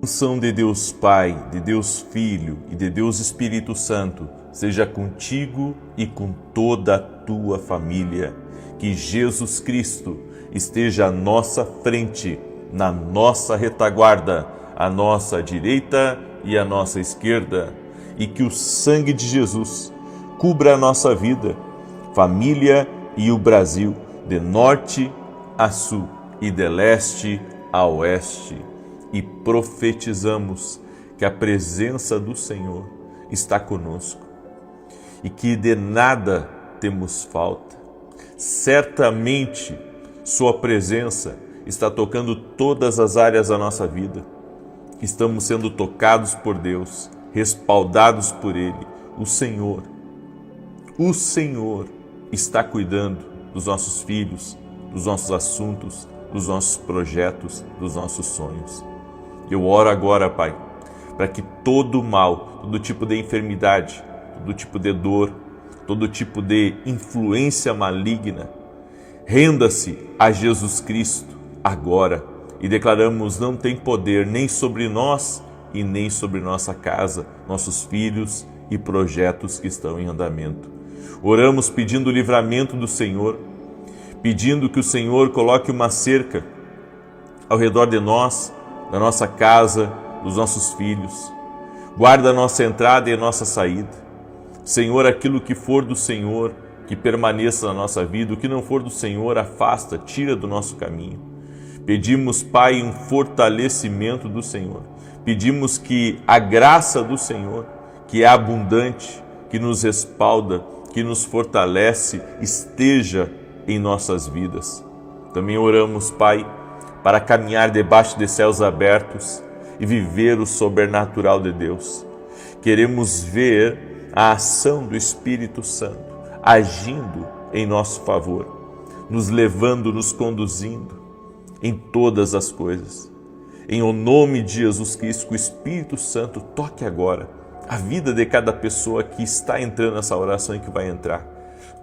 Bênção de Deus Pai, de Deus Filho e de Deus Espírito Santo seja contigo e com toda a tua família. Que Jesus Cristo esteja à nossa frente, na nossa retaguarda, à nossa direita e à nossa esquerda. E que o sangue de Jesus cubra a nossa vida, família e o Brasil, de norte a sul e de leste a oeste. E profetizamos que a presença do Senhor está conosco e que de nada temos falta. Certamente Sua presença está tocando todas as áreas da nossa vida. Estamos sendo tocados por Deus, respaldados por Ele. O Senhor está cuidando dos nossos filhos, dos nossos assuntos, dos nossos projetos, dos nossos sonhos. Eu oro agora, Pai, para que todo mal, todo tipo de enfermidade, todo tipo de dor, todo tipo de influência maligna, renda-se a Jesus Cristo agora. E declaramos: não tem poder nem sobre nós e nem sobre nossa casa, nossos filhos e projetos que estão em andamento. Oramos pedindo o livramento do Senhor, pedindo que o Senhor coloque uma cerca ao redor de nós, da nossa casa, dos nossos filhos. Guarda a nossa entrada e a nossa saída. Senhor, aquilo que for do Senhor, que permaneça na nossa vida. O que não for do Senhor, afasta, tira do nosso caminho. Pedimos, Pai, um fortalecimento do Senhor. Pedimos que a graça do Senhor, que é abundante, que nos respalda, que nos fortalece, esteja em nossas vidas. Também oramos, Pai, para caminhar debaixo de céus abertos e viver o sobrenatural de Deus. Queremos ver a ação do Espírito Santo agindo em nosso favor, nos levando, nos conduzindo em todas as coisas. Em o nome de Jesus Cristo, que o Espírito Santo toque agora a vida de cada pessoa que está entrando nessa oração e que vai entrar.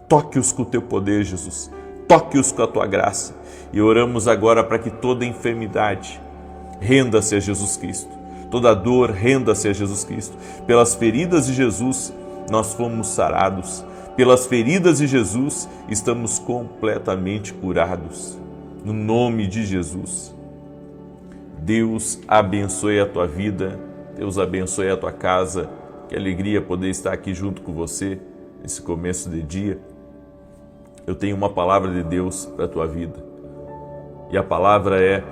Toque-os com o teu poder, Jesus. Toque-os com a tua graça. E oramos agora para que toda enfermidade renda-se a Jesus Cristo. Toda dor renda-se a Jesus Cristo. Pelas feridas de Jesus nós fomos sarados. Pelas feridas de Jesus estamos completamente curados. No nome de Jesus. Deus abençoe a tua vida. Deus abençoe a tua casa. Que alegria poder estar aqui junto com você nesse começo de dia. Eu tenho uma palavra de Deus para a tua vida. E a palavra é: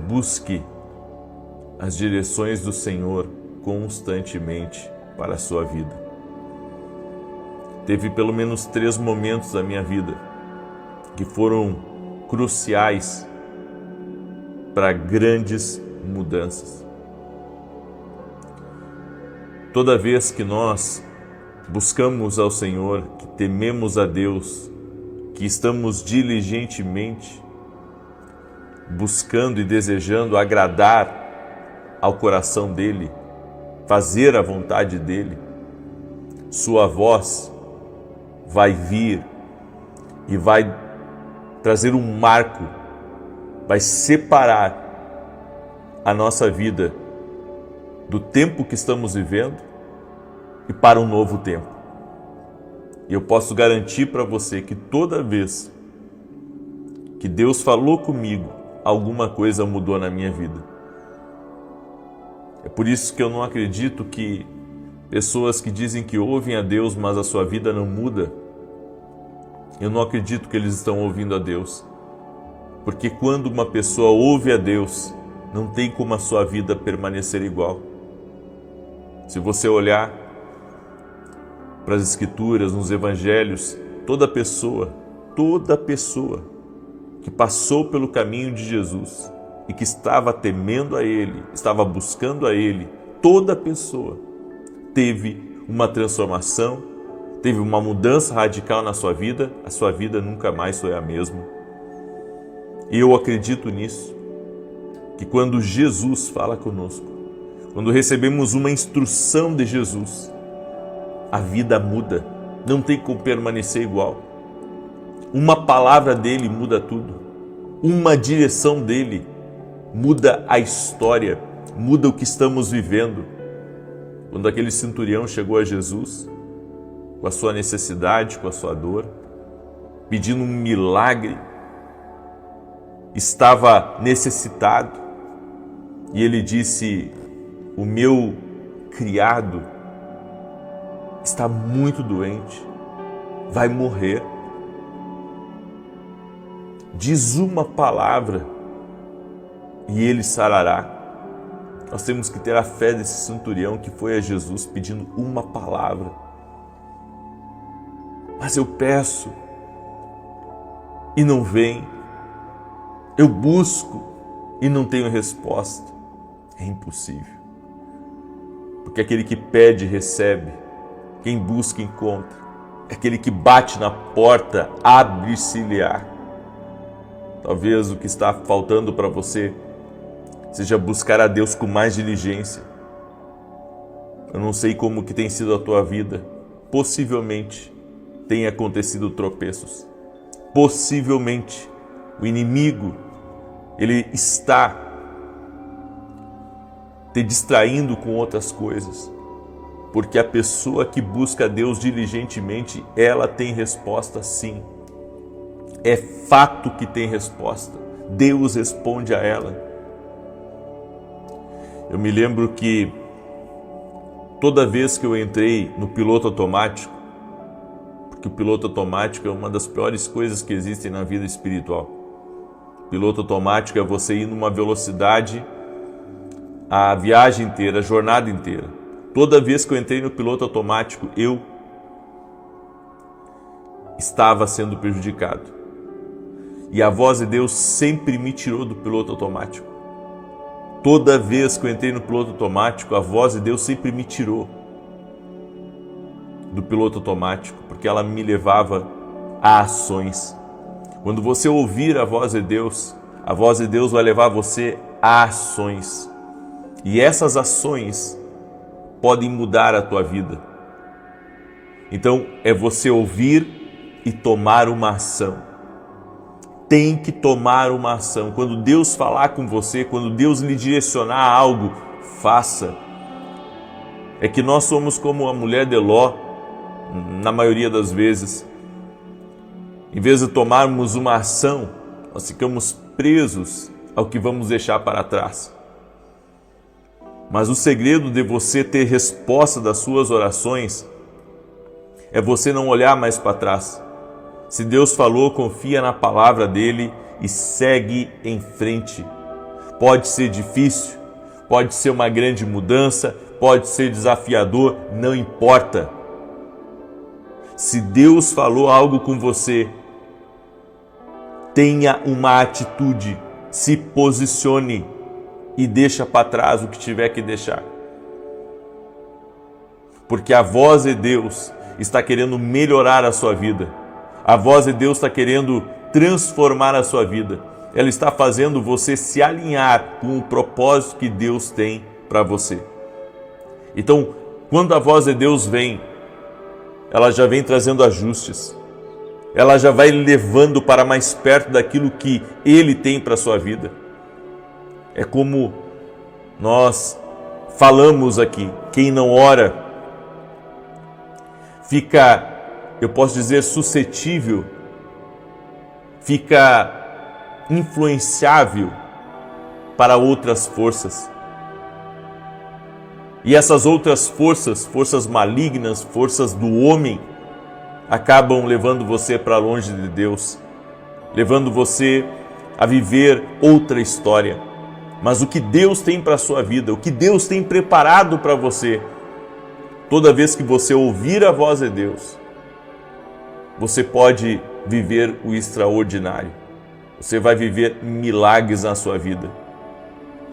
busque as direções do Senhor constantemente para a sua vida. Teve pelo menos 3 momentos da minha vida que foram cruciais para grandes mudanças. Toda vez que nós buscamos ao Senhor, que tememos a Deus, que estamos diligentemente buscando e desejando agradar ao coração dEle, fazer a vontade dEle, sua voz vai vir e vai trazer um marco, vai separar a nossa vida do tempo que estamos vivendo e para um novo tempo. E eu posso garantir para você que toda vez que Deus falou comigo, alguma coisa mudou na minha vida. É por isso que eu não acredito que pessoas que dizem que ouvem a Deus, mas a sua vida não muda, eu não acredito que eles estão ouvindo a Deus. Porque quando uma pessoa ouve a Deus, não tem como a sua vida permanecer igual. Se você olhar para as Escrituras, nos Evangelhos, toda pessoa que passou pelo caminho de Jesus e que estava temendo a Ele, estava buscando a Ele, toda pessoa teve uma transformação, teve uma mudança radical na sua vida, a sua vida nunca mais foi a mesma. E eu acredito nisso, que quando Jesus fala conosco, quando recebemos uma instrução de Jesus, a vida muda, não tem como permanecer igual. Uma palavra dele muda tudo. Uma direção dele muda a história. muda o que estamos vivendo. Quando aquele centurião chegou a Jesus, com a sua necessidade, com a sua dor, pedindo um milagre, estava necessitado, e ele disse: o meu criado está muito doente, vai morrer. Diz uma palavra e ele sarará. Nós temos que ter a fé desse centurião que foi a Jesus pedindo uma palavra. Mas eu peço e não vem. Eu busco e não tenho resposta. É impossível. Porque aquele que pede, recebe. Quem busca, encontra. Aquele que bate na porta, abre-se-lhe-á. Talvez o que está faltando para você seja buscar a Deus com mais diligência. Eu não sei como que tem sido a tua vida. Possivelmente tenha acontecido tropeços. Possivelmente o inimigo, ele está te distraindo com outras coisas. Porque a pessoa que busca a Deus diligentemente, ela tem resposta sim. É fato que tem resposta. Deus responde a ela. Eu me lembro que toda vez que eu entrei no piloto automático, porque o piloto automático é uma das piores coisas que existem na vida espiritual. Piloto automático é você ir numa velocidade a viagem inteira, a jornada inteira. Toda vez que eu entrei no piloto automático, eu estava sendo prejudicado. E a voz de Deus sempre me tirou do piloto automático. Toda vez que eu entrei no piloto automático, a voz de Deus sempre me tirou do piloto automático, porque ela me levava a ações. Quando você ouvir a voz de Deus vai levar você a ações. E essas ações podem mudar a tua vida. Então, é você ouvir e tomar uma ação. Tem que tomar uma ação. Quando Deus falar com você, quando Deus lhe direcionar a algo, faça. É que nós somos como a mulher de Ló, na maioria das vezes. Em vez de tomarmos uma ação, nós ficamos presos ao que vamos deixar para trás. Mas o segredo de você ter resposta das suas orações é você não olhar mais para trás. Se Deus falou, confia na palavra dele e segue em frente. Pode ser difícil, pode ser uma grande mudança, pode ser desafiador, não importa. Se Deus falou algo com você, tenha uma atitude, se posicione e deixa para trás o que tiver que deixar. Porque a voz de Deus está querendo melhorar a sua vida. A voz de Deus está querendo transformar a sua vida. Ela está fazendo você se alinhar com o propósito que Deus tem para você. Então, quando a voz de Deus vem, ela já vem trazendo ajustes. Ela já vai levando para mais perto daquilo que Ele tem para a sua vida. É como nós falamos aqui, quem não ora fica, eu posso dizer, suscetível, fica influenciável para outras forças. E essas outras forças, forças malignas, forças do homem, acabam levando você para longe de Deus, levando você a viver outra história. Mas o que Deus tem para a sua vida, o que Deus tem preparado para você, toda vez que você ouvir a voz de Deus, você pode viver o extraordinário. Você vai viver milagres na sua vida.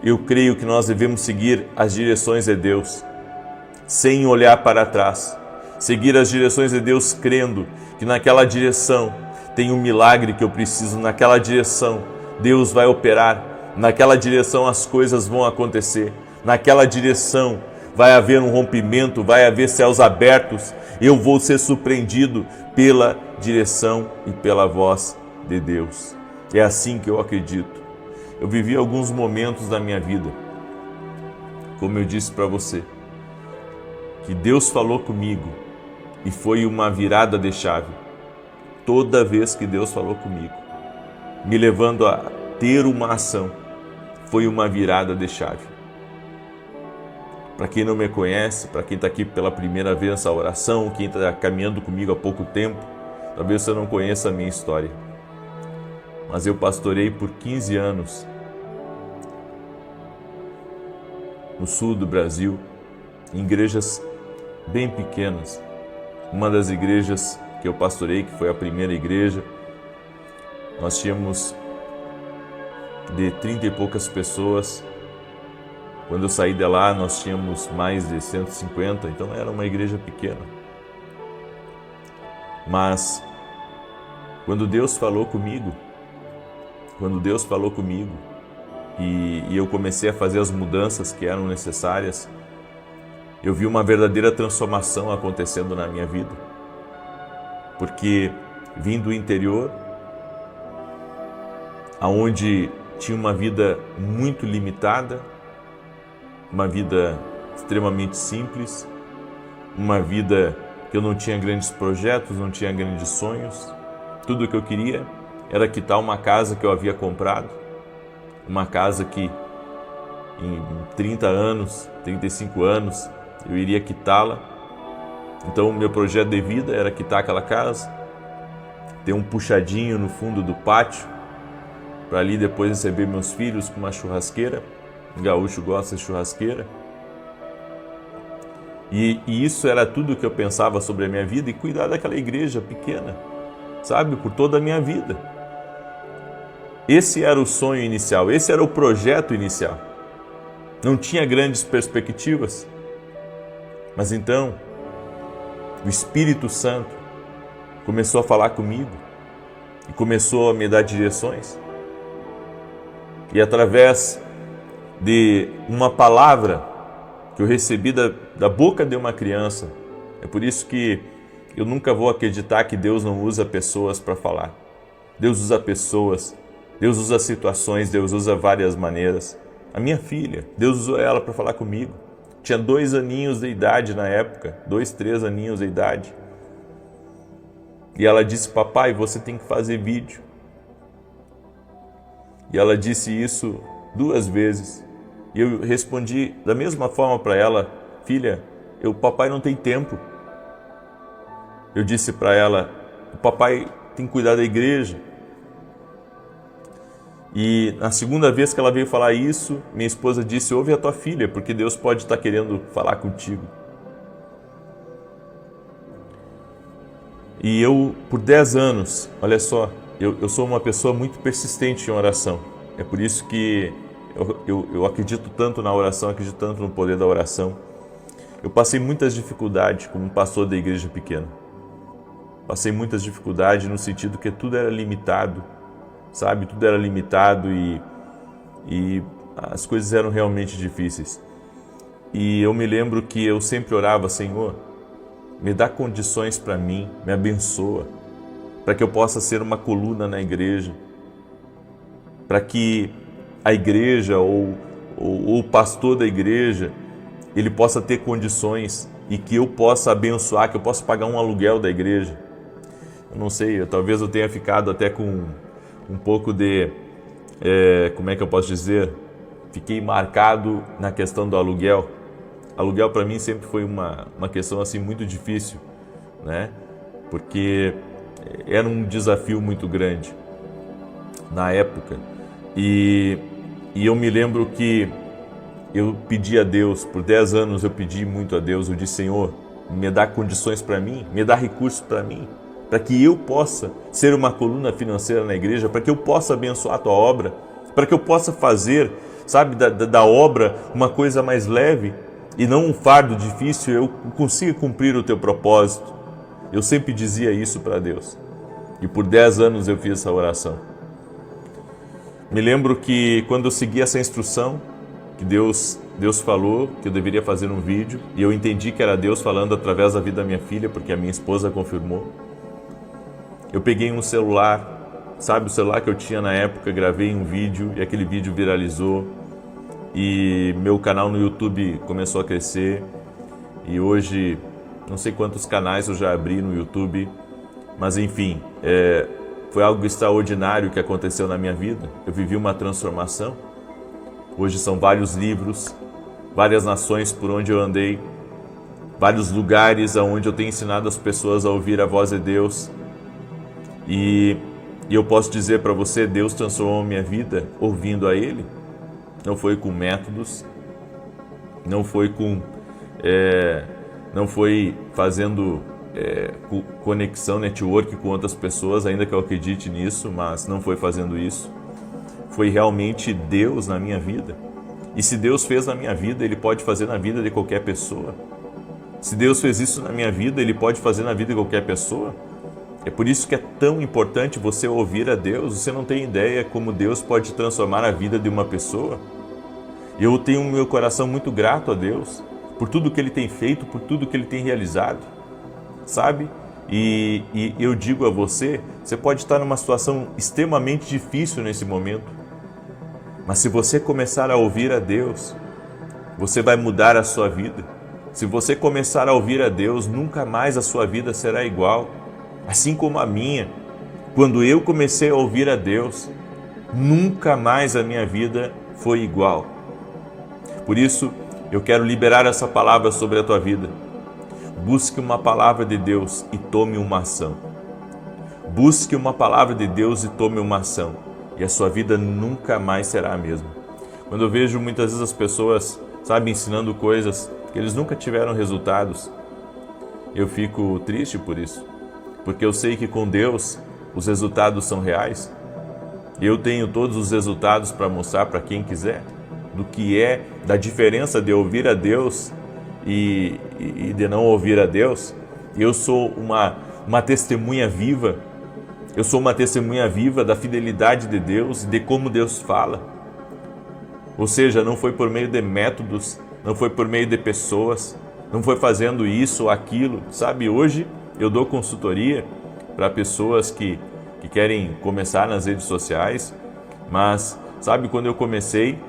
Eu creio que nós devemos seguir as direções de Deus, sem olhar para trás. Seguir as direções de Deus crendo que naquela direção tem um milagre que eu preciso, naquela direção Deus vai operar, naquela direção as coisas vão acontecer, naquela direção vai haver um rompimento, vai haver céus abertos, eu vou ser surpreendido pela direção e pela voz de Deus. É assim que eu acredito. Eu vivi alguns momentos da minha vida como eu disse para você, que Deus falou comigo e foi uma virada de chave. Toda vez que Deus falou comigo, me levando a ter uma ação, foi uma virada de chave. Para quem não me conhece, para quem está aqui pela primeira vez nessa oração, quem está caminhando comigo há pouco tempo, talvez você não conheça a minha história. Mas eu pastorei por 15 anos no sul do Brasil, em igrejas bem pequenas. Uma das igrejas que eu pastorei, que foi a primeira igreja, nós tínhamos de 30 e poucas pessoas. Quando eu saí de lá, nós tínhamos mais de 150, então era uma igreja pequena. Mas quando Deus falou comigo, e eu comecei a fazer as mudanças que eram necessárias, eu vi uma verdadeira transformação acontecendo na minha vida. Porque vim do interior, aonde tinha uma vida muito limitada, uma vida extremamente simples, uma vida que eu não tinha grandes projetos, não tinha grandes sonhos. Tudo o que eu queria era quitar uma casa que eu havia comprado, uma casa que em 30 anos, 35 anos, eu iria quitá-la. Então o meu projeto de vida era quitar aquela casa, ter um puxadinho no fundo do pátio, para ali depois receber meus filhos com uma churrasqueira. O gaúcho gosta de churrasqueira. E isso era tudo que eu pensava sobre a minha vida, e cuidar daquela igreja pequena, sabe, por toda a minha vida. Esse era o sonho inicial, esse era o projeto inicial. Não tinha grandes perspectivas. Mas então, o Espírito Santo começou a falar comigo e começou a me dar direções. E através de uma palavra que eu recebi da boca de uma criança, é por isso que eu nunca vou acreditar que Deus não usa pessoas para falar. Deus usa pessoas, Deus usa situações, Deus usa várias maneiras. A minha filha, Deus usou ela para falar comigo. Tinha 2 aninhos de idade na época, 2, 3 aninhos de idade. E ela disse: papai, você tem que fazer vídeo. E ela disse isso 2 vezes. E eu respondi da mesma forma para ela: filha, o papai não tem tempo. Eu disse para ela: o papai tem que cuidar da igreja. E na segunda vez que ela veio falar isso, minha esposa disse: ouve a tua filha, porque Deus pode estar querendo falar contigo. E eu, por 10 anos, olha só, eu sou uma pessoa muito persistente em oração. É por isso que eu acredito tanto na oração, acredito tanto no poder da oração. Eu passei muitas dificuldades como pastor da igreja pequena. Passei muitas dificuldades no sentido que tudo era limitado, sabe? Tudo era limitado e as coisas eram realmente difíceis. E eu me lembro que eu sempre orava: Senhor, me dá condições para mim, me abençoa, para que eu possa ser uma coluna na igreja, para que a igreja ou o pastor da igreja, ele possa ter condições e que eu possa abençoar, que eu possa pagar um aluguel da igreja. Eu não sei, talvez eu tenha ficado até com um pouco de, como é que eu posso dizer? Fiquei marcado na questão do aluguel. Aluguel para mim sempre foi uma questão assim muito difícil, né? Porque era um desafio muito grande na época. E eu me lembro que eu pedi a Deus, por 10 anos eu pedi muito a Deus, eu disse: Senhor, me dá condições para mim, me dá recursos para mim, para que eu possa ser uma coluna financeira na igreja, para que eu possa abençoar a tua obra, para que eu possa fazer, sabe, da obra uma coisa mais leve e não um fardo difícil, eu consiga cumprir o teu propósito. Eu sempre dizia isso para Deus. E por 10 anos eu fiz essa oração. Me lembro que quando eu segui essa instrução, que Deus falou que eu deveria fazer um vídeo, e eu entendi que era Deus falando através da vida da minha filha, porque a minha esposa confirmou. Eu peguei um celular, sabe, o celular que eu tinha na época, gravei um vídeo e aquele vídeo viralizou. e meu canal no YouTube começou a crescer e hoje não sei quantos canais eu já abri no YouTube, mas enfim, foi algo extraordinário que aconteceu na minha vida. Eu vivi uma transformação. Hoje são vários livros, várias nações por onde eu andei, vários lugares onde eu tenho ensinado as pessoas a ouvir a voz de Deus. E eu posso dizer para você, Deus transformou minha vida ouvindo a Ele. Não foi com métodos, não foi fazendo conexão, network com outras pessoas, ainda que eu acredite nisso, mas não foi fazendo isso. Foi realmente Deus na minha vida. E se Deus fez na minha vida, Ele pode fazer na vida de qualquer pessoa. Se Deus fez isso na minha vida, Ele pode fazer na vida de qualquer pessoa. É por isso que é tão importante você ouvir a Deus. Você não tem ideia como Deus pode transformar a vida de uma pessoa. Eu tenho o meu coração muito grato a Deus por tudo que Ele tem feito, por tudo que Ele tem realizado, sabe? E eu digo a você, você pode estar numa situação extremamente difícil nesse momento, mas se você começar a ouvir a Deus, você vai mudar a sua vida. Se você começar a ouvir a Deus, nunca mais a sua vida será igual, assim como a minha. Quando eu comecei a ouvir a Deus, nunca mais a minha vida foi igual. Por isso, eu quero liberar essa palavra sobre a tua vida. Busque uma palavra de Deus e tome uma ação. Busque uma palavra de Deus e tome uma ação. E a sua vida nunca mais será a mesma. Quando eu vejo muitas vezes as pessoas, sabe, ensinando coisas que eles nunca tiveram resultados, eu fico triste por isso. Porque eu sei que com Deus os resultados são reais. Eu tenho todos os resultados para mostrar para quem quiser do que é, da diferença de ouvir a Deus e de não ouvir a Deus. Eu sou uma testemunha viva. Eu sou uma testemunha viva da fidelidade de Deus e de como Deus fala. Ou seja, não foi por meio de métodos, não foi por meio de pessoas, não foi fazendo isso ou aquilo. Sabe, hoje eu dou consultoria para pessoas que querem começar nas redes sociais, mas sabe, quando eu comecei,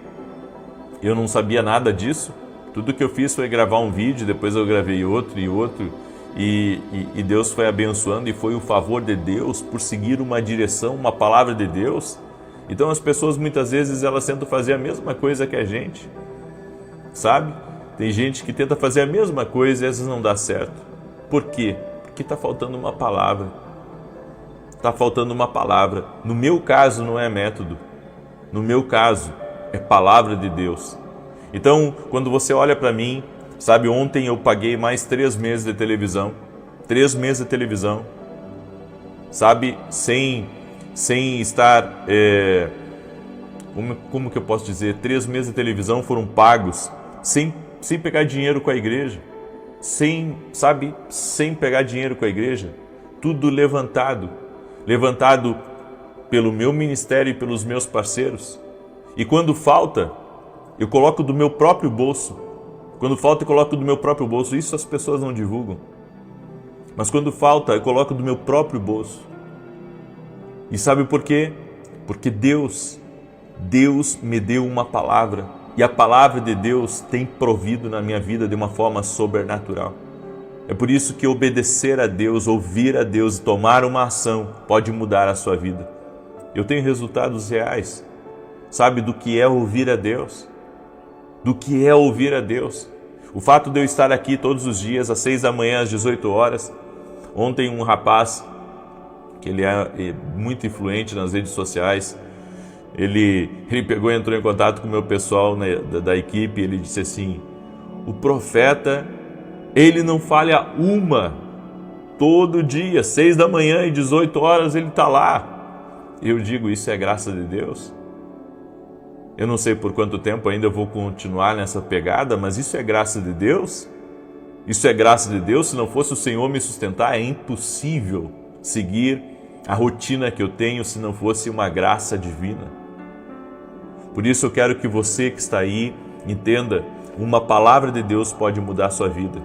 eu não sabia nada disso. Tudo que eu fiz foi gravar um vídeo, depois eu gravei outro e outro, e Deus foi abençoando, e foi o favor de Deus por seguir uma direção, uma palavra de Deus. Então as pessoas muitas vezes elas tentam fazer a mesma coisa que a gente, sabe? Tem gente que tenta fazer a mesma coisa e às vezes não dá certo. Por quê? Porque está faltando uma palavra. Está faltando uma palavra. No meu caso não é método, no meu caso é palavra de Deus. Então, quando você olha para mim, sabe, ontem eu paguei mais 3 meses de televisão. 3 meses de televisão. Sabe, sem estar... Como que eu posso dizer? 3 meses de televisão foram pagos sem pegar dinheiro com a igreja. Sem pegar dinheiro com a igreja. Tudo levantado pelo meu ministério e pelos meus parceiros. E quando falta, eu coloco do meu próprio bolso. Quando falta, eu coloco do meu próprio bolso. Isso as pessoas não divulgam. Mas quando falta, eu coloco do meu próprio bolso. E sabe por quê? Porque Deus me deu uma palavra. E a palavra de Deus tem provido na minha vida de uma forma sobrenatural. É por isso que obedecer a Deus, ouvir a Deus e tomar uma ação pode mudar a sua vida. Eu tenho resultados reais. Sabe do que é ouvir a Deus? Do que é ouvir a Deus? O fato de eu estar aqui todos os dias, às 6 da manhã, às 18 horas. Ontem um rapaz, que ele é muito influente nas redes sociais, ele pegou e entrou em contato com o meu pessoal da equipe, ele disse assim: o profeta, ele não falha uma, todo dia, 6 da manhã e 18 horas ele está lá. Eu digo, isso é graça de Deus? Eu não sei por quanto tempo ainda eu vou continuar nessa pegada, mas isso é graça de Deus? Isso é graça de Deus? Se não fosse o Senhor me sustentar, é impossível seguir a rotina que eu tenho se não fosse uma graça divina. Por isso eu quero que você que está aí entenda, uma palavra de Deus pode mudar a sua vida.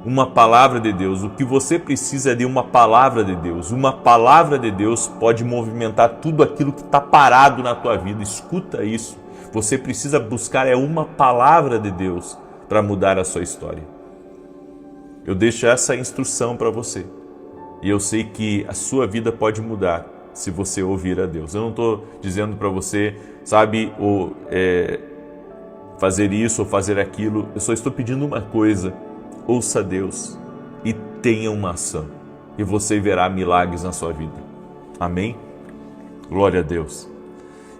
Uma palavra de Deus, o que você precisa é de uma palavra de Deus. Uma palavra de Deus pode movimentar tudo aquilo que está parado na tua vida. Escuta isso. Você precisa buscar uma palavra de Deus para mudar a sua história. Eu deixo essa instrução para você. E eu sei que a sua vida pode mudar se você ouvir a Deus. Eu não estou dizendo para você, sabe, fazer isso ou fazer aquilo. Eu só estou pedindo uma coisa: ouça a Deus e tenha uma ação. E você verá milagres na sua vida. Amém? Glória a Deus.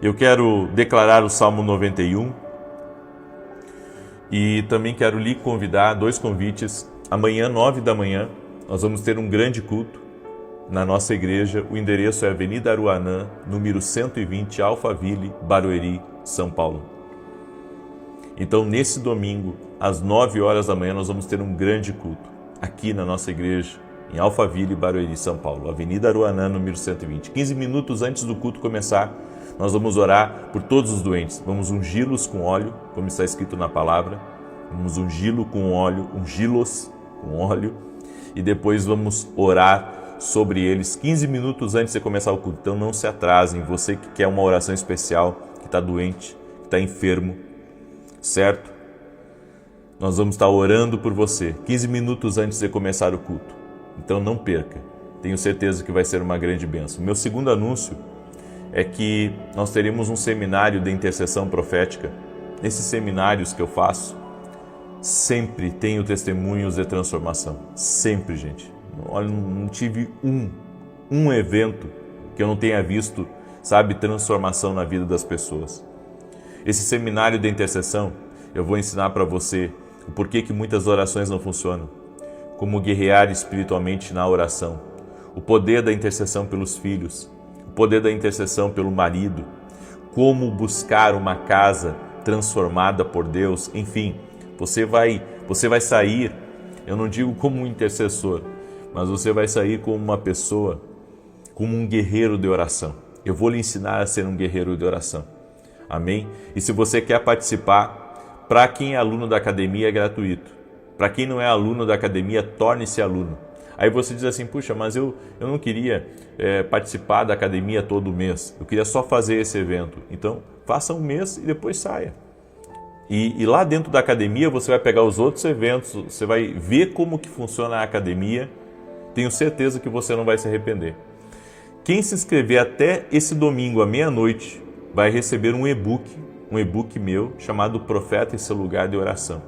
Eu quero declarar o Salmo 91 e também quero lhe convidar, 2 convites. Amanhã, 9 da manhã, nós vamos ter um grande culto na nossa igreja. O endereço é Avenida Aruanã, número 120, Alphaville, Barueri, São Paulo. Então, nesse domingo, às 9 horas da manhã, nós vamos ter um grande culto aqui na nossa igreja, em Alphaville, Barueri, São Paulo. Avenida Aruanã, número 120. 15 minutos antes do culto começar, nós vamos orar por todos os doentes. Vamos ungí-los com óleo, como está escrito na palavra. Vamos ungí-los com óleo, ungí-los com óleo. E depois vamos orar sobre eles 15 minutos antes de começar o culto. Então não se atrasem, você que quer uma oração especial, que está doente, que está enfermo, certo? Nós vamos estar orando por você 15 minutos antes de começar o culto. Então não perca, tenho certeza que vai ser uma grande bênção. Meu segundo anúncio é que nós teremos um seminário de intercessão profética. Nesses seminários que eu faço, sempre tenho testemunhos de transformação. Sempre, gente. Olha, não tive um evento que eu não tenha visto, sabe, transformação na vida das pessoas. Esse seminário de intercessão, eu vou ensinar para você o porquê que muitas orações não funcionam, como guerrear espiritualmente na oração, o poder da intercessão pelos filhos, o poder da intercessão pelo marido, como buscar uma casa transformada por Deus. Enfim, você vai sair, eu não digo como um intercessor, mas você vai sair como uma pessoa, como um guerreiro de oração. Eu vou lhe ensinar a ser um guerreiro de oração. Amém? E se você quer participar, para quem é aluno da academia é gratuito. Para quem não é aluno da academia, torne-se aluno. Aí você diz assim: puxa, mas eu não queria participar da academia todo mês. Eu queria só fazer esse evento. Então, faça um mês e depois saia. E lá dentro da academia você vai pegar os outros eventos, você vai ver como que funciona a academia. Tenho certeza que você não vai se arrepender. Quem se inscrever até esse domingo à meia-noite vai receber um e-book meu chamado Profeta em Seu Lugar de Oração.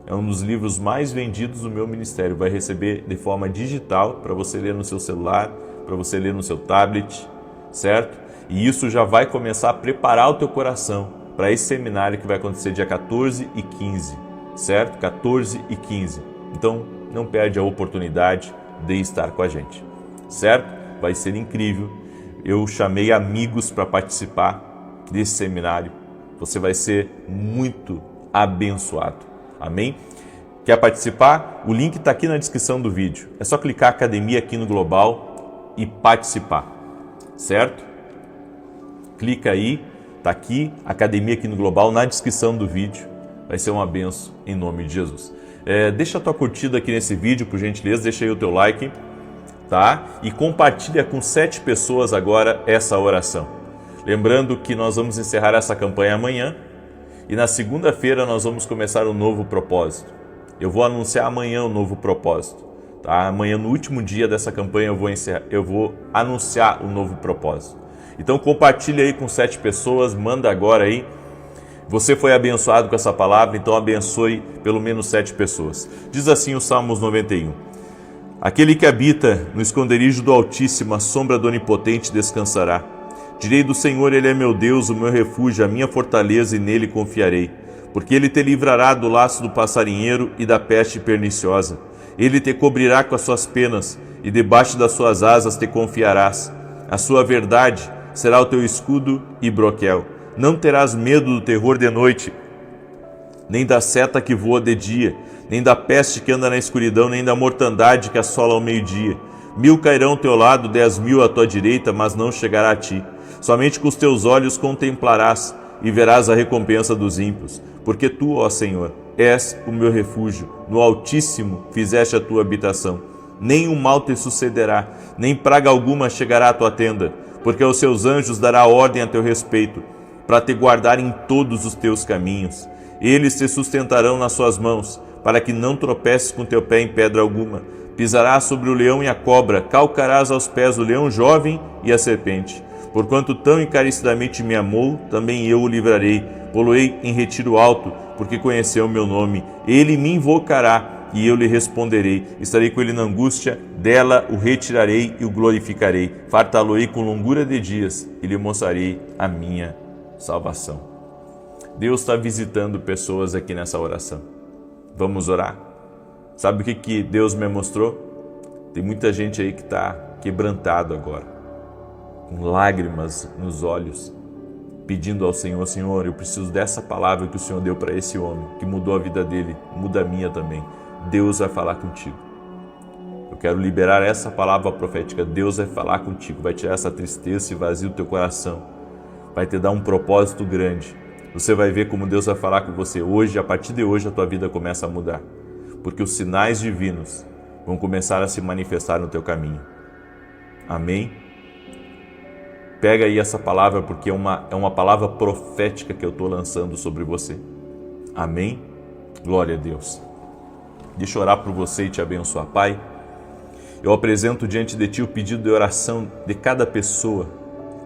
É um dos livros mais vendidos do meu ministério. Vai receber de forma digital para você ler no seu celular, para você ler no seu tablet, certo? E isso já vai começar a preparar o teu coração para esse seminário que vai acontecer dia 14 e 15, certo? 14 e 15. Então, não perde a oportunidade de estar com a gente, certo? Vai ser incrível. Eu chamei amigos para participar desse seminário. Você vai ser muito abençoado. Amém? Quer participar? O link está aqui na descrição do vídeo. É só clicar Academia aqui no Global e participar, certo? Clica aí, está aqui, Academia aqui no Global, na descrição do vídeo. Vai ser uma benção em nome de Jesus. Deixa a tua curtida aqui nesse vídeo, por gentileza, deixa aí o teu like, tá? E compartilha com 7 pessoas agora essa oração. Lembrando que nós vamos encerrar essa campanha amanhã e na segunda-feira nós vamos começar um novo propósito. Eu vou anunciar amanhã o novo propósito, tá? Amanhã, no último dia dessa campanha, eu vou anunciar o novo propósito. Então compartilha aí com 7 pessoas, manda agora aí. Você foi abençoado com essa palavra, então abençoe pelo menos 7 pessoas. Diz assim o Salmos 91. Aquele que habita no esconderijo do Altíssimo, a sombra do Onipotente descansará. Direi do Senhor, Ele é meu Deus, o meu refúgio, a minha fortaleza, e nele confiarei. Porque Ele te livrará do laço do passarinheiro e da peste perniciosa. Ele te cobrirá com as suas penas, e debaixo das suas asas te confiarás. A sua verdade será o teu escudo e broquel. Não terás medo do terror de noite, nem da seta que voa de dia, nem da peste que anda na escuridão, nem da mortandade que assola ao meio-dia. 1000 cairão ao teu lado, 10.000 à tua direita, mas não chegará a ti. Somente com os teus olhos contemplarás e verás a recompensa dos ímpios. Porque tu, ó Senhor, és o meu refúgio, no Altíssimo fizeste a tua habitação. Nenhum mal te sucederá, nem praga alguma chegará à tua tenda, porque aos seus anjos dará ordem a teu respeito, para te guardar em todos os teus caminhos. Eles te sustentarão nas suas mãos, para que não tropeces com teu pé em pedra alguma. Pisarás sobre o leão e a cobra, calcarás aos pés o leão jovem e a serpente. Porquanto tão encarecidamente me amou, também eu o livrarei. Pô-lo-ei em retiro alto, porque conheceu o meu nome. Ele me invocará, e eu lhe responderei. Estarei com ele na angústia, dela o retirarei e o glorificarei. Fartá-lo-ei com longura de dias, e lhe mostrarei a minha salvação. Deus está visitando pessoas aqui nessa oração. Vamos orar? Sabe o que Deus me mostrou? Tem muita gente aí que está quebrantado agora, com lágrimas nos olhos, pedindo ao Senhor: Senhor, eu preciso dessa palavra que o Senhor deu para esse homem, que mudou a vida dele, muda a minha também. Deus vai falar contigo. Eu quero liberar essa palavra profética. Deus vai falar contigo, vai tirar essa tristeza, esse vazio do teu coração, vai te dar um propósito grande. Você vai ver como Deus vai falar com você hoje. A partir de hoje a tua vida começa a mudar, porque os sinais divinos vão começar a se manifestar no teu caminho. Amém? Pega aí essa palavra, porque é uma palavra profética que eu estou lançando sobre você. Amém? Glória a Deus. Deixa eu orar por você e te abençoar. Pai, eu apresento diante de Ti o pedido de oração de cada pessoa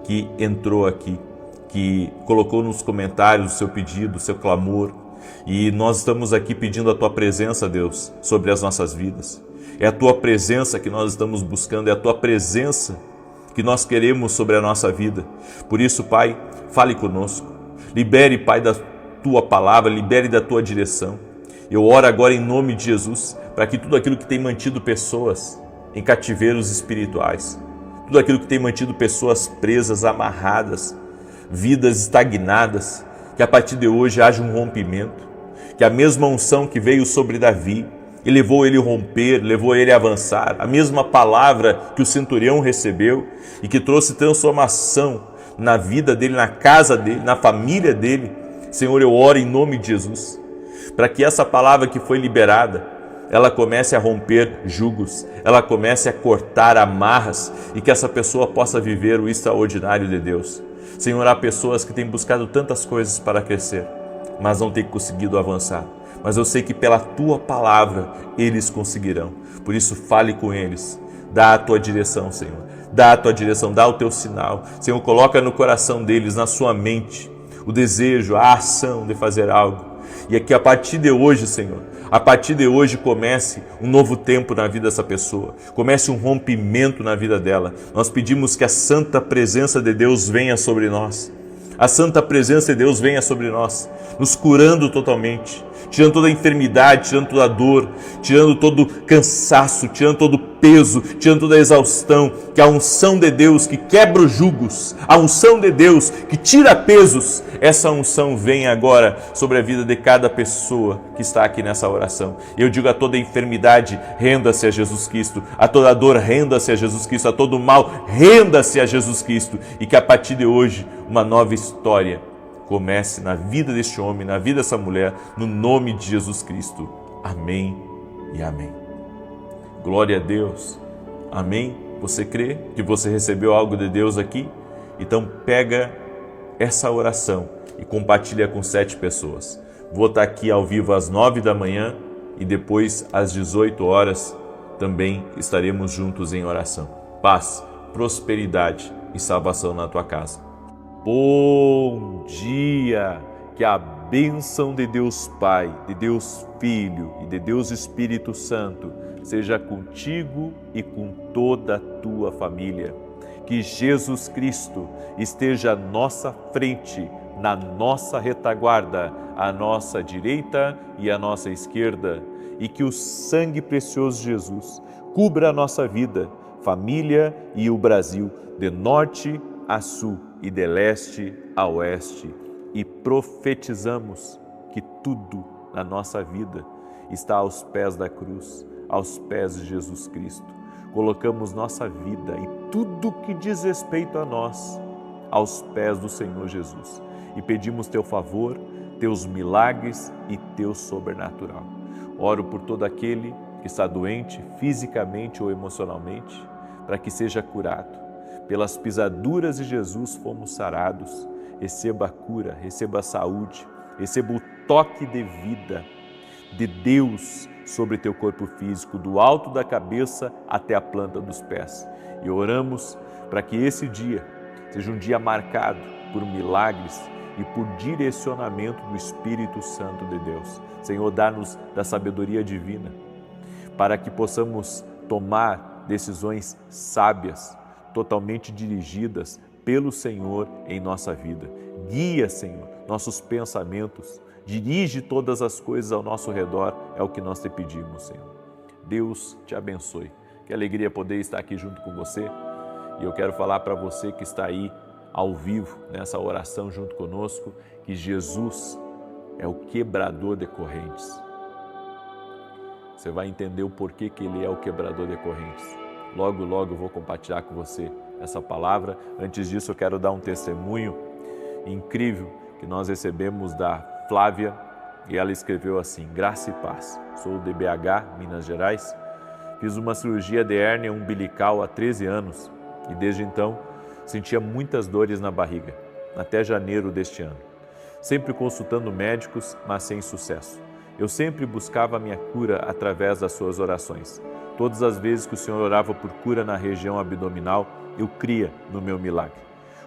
que entrou aqui, que colocou nos comentários o seu pedido, o seu clamor. E nós estamos aqui pedindo a Tua presença, Deus, sobre as nossas vidas. É a Tua presença que nós estamos buscando, é a Tua presença que nós queremos sobre a nossa vida. Por isso, Pai, fale conosco. Libere, Pai, da Tua palavra, libere da Tua direção. Eu oro agora em nome de Jesus, para que tudo aquilo que tem mantido pessoas em cativeiros espirituais, tudo aquilo que tem mantido pessoas presas, amarradas, vidas estagnadas, que a partir de hoje haja um rompimento, que a mesma unção que veio sobre Davi e levou ele a romper, levou ele a avançar, a mesma palavra que o centurião recebeu e que trouxe transformação na vida dele, na casa dele, na família dele. Senhor, eu oro em nome de Jesus, para que essa palavra que foi liberada, ela comece a romper jugos, ela comece a cortar amarras e que essa pessoa possa viver o extraordinário de Deus. Senhor, há pessoas que têm buscado tantas coisas para crescer, mas não têm conseguido avançar. Mas eu sei que pela Tua palavra eles conseguirão. Por isso, fale com eles. Dá a Tua direção, Senhor. Dá a Tua direção, dá o Teu sinal. Senhor, coloca no coração deles, na sua mente, o desejo, a ação de fazer algo. E que a partir de hoje, Senhor, a partir de hoje comece um novo tempo na vida dessa pessoa, comece um rompimento na vida dela. Nós pedimos que a santa presença de Deus venha sobre nós. A santa presença de Deus venha sobre nós, nos curando totalmente, tirando toda a enfermidade, tirando toda a dor, tirando todo o cansaço, tirando todo o peso, tirando toda a exaustão. Que a unção de Deus que quebra os jugos, a unção de Deus que tira pesos, essa unção venha agora sobre a vida de cada pessoa que está aqui nessa oração. Eu digo a toda enfermidade, renda-se a Jesus Cristo, a toda dor, renda-se a Jesus Cristo, a todo mal, renda-se a Jesus Cristo, e que a partir de hoje uma nova história comece na vida deste homem, na vida dessa mulher, no nome de Jesus Cristo. Amém e amém. Glória a Deus. Amém? Você crê que você recebeu algo de Deus aqui? Então pega essa oração e compartilha com 7 pessoas. Vou estar aqui ao vivo às 9 da manhã e depois às 18 horas também estaremos juntos em oração. Paz, prosperidade e salvação na tua casa. Bom dia! Que a bênção de Deus Pai, de Deus Filho e de Deus Espírito Santo seja contigo e com toda a tua família. Que Jesus Cristo esteja à nossa frente, na nossa retaguarda, à nossa direita e à nossa esquerda, e que o sangue precioso de Jesus cubra a nossa vida, família e o Brasil, de norte a sul e de leste a oeste, e profetizamos que tudo na nossa vida está aos pés da cruz, aos pés de Jesus Cristo. Colocamos nossa vida e tudo que diz respeito a nós aos pés do Senhor Jesus e pedimos Teu favor, Teus milagres e Teu sobrenatural. Oro por todo aquele que está doente fisicamente ou emocionalmente, para que seja curado. Pelas pisaduras de Jesus fomos sarados. receba a cura, receba a saúde, receba o toque de vida de Deus sobre teu corpo físico, do alto da cabeça até a planta dos pés. E oramos para que esse dia seja um dia marcado por milagres e por direcionamento do Espírito Santo de Deus. Senhor, dá-nos da sabedoria divina para que possamos tomar decisões sábias, totalmente dirigidas pelo Senhor em nossa vida. Guia, Senhor, nossos pensamentos, dirige todas as coisas ao nosso redor, é o que nós te pedimos, Senhor. Deus te abençoe. Que alegria poder estar aqui junto com você. E eu quero falar para você que está aí ao vivo, nessa oração junto conosco, que Jesus é o quebrador de correntes. Você vai entender o porquê que Ele é o quebrador de correntes. Logo, logo eu vou compartilhar com você essa palavra. Antes disso, eu quero dar um testemunho incrível que nós recebemos da Flávia, e ela escreveu assim: graça e paz. Sou de BH, Minas Gerais. Fiz uma cirurgia de hérnia umbilical há 13 anos e desde então sentia muitas dores na barriga, até janeiro deste ano. Sempre consultando médicos, mas sem sucesso. Eu sempre buscava a minha cura através das suas orações. Todas as vezes que o Senhor orava por cura na região abdominal, eu cria no meu milagre.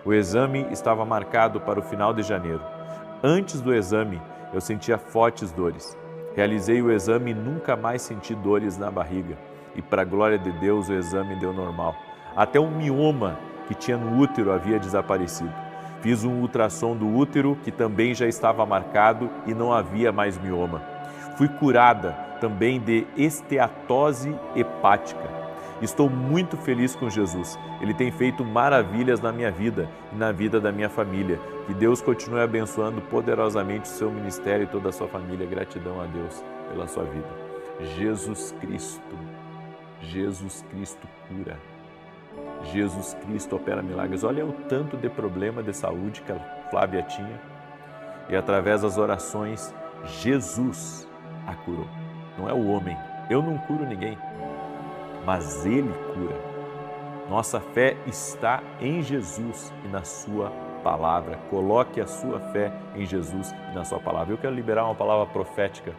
O exame estava marcado para o final de janeiro. Antes do exame, eu sentia fortes dores. Realizei o exame e nunca mais senti dores na barriga. E para a glória de Deus, o exame deu normal. Até um mioma que tinha no útero havia desaparecido. Fiz um ultrassom do útero que também já estava marcado e não havia mais mioma. Fui curada também de esteatose hepática. Estou muito feliz com Jesus. Ele tem feito maravilhas na minha vida e na vida da minha família. Que Deus continue abençoando poderosamente o seu ministério e toda a sua família. Gratidão a Deus pela sua vida. Jesus Cristo cura. Jesus Cristo opera milagres. Olha o tanto de problema de saúde que a Flávia tinha. E através das orações, Jesus a curou. Não é o homem. Eu não curo ninguém, mas Ele cura. Nossa fé está em Jesus e na sua palavra. Coloque a sua fé em Jesus e na sua palavra. Eu quero liberar uma palavra profética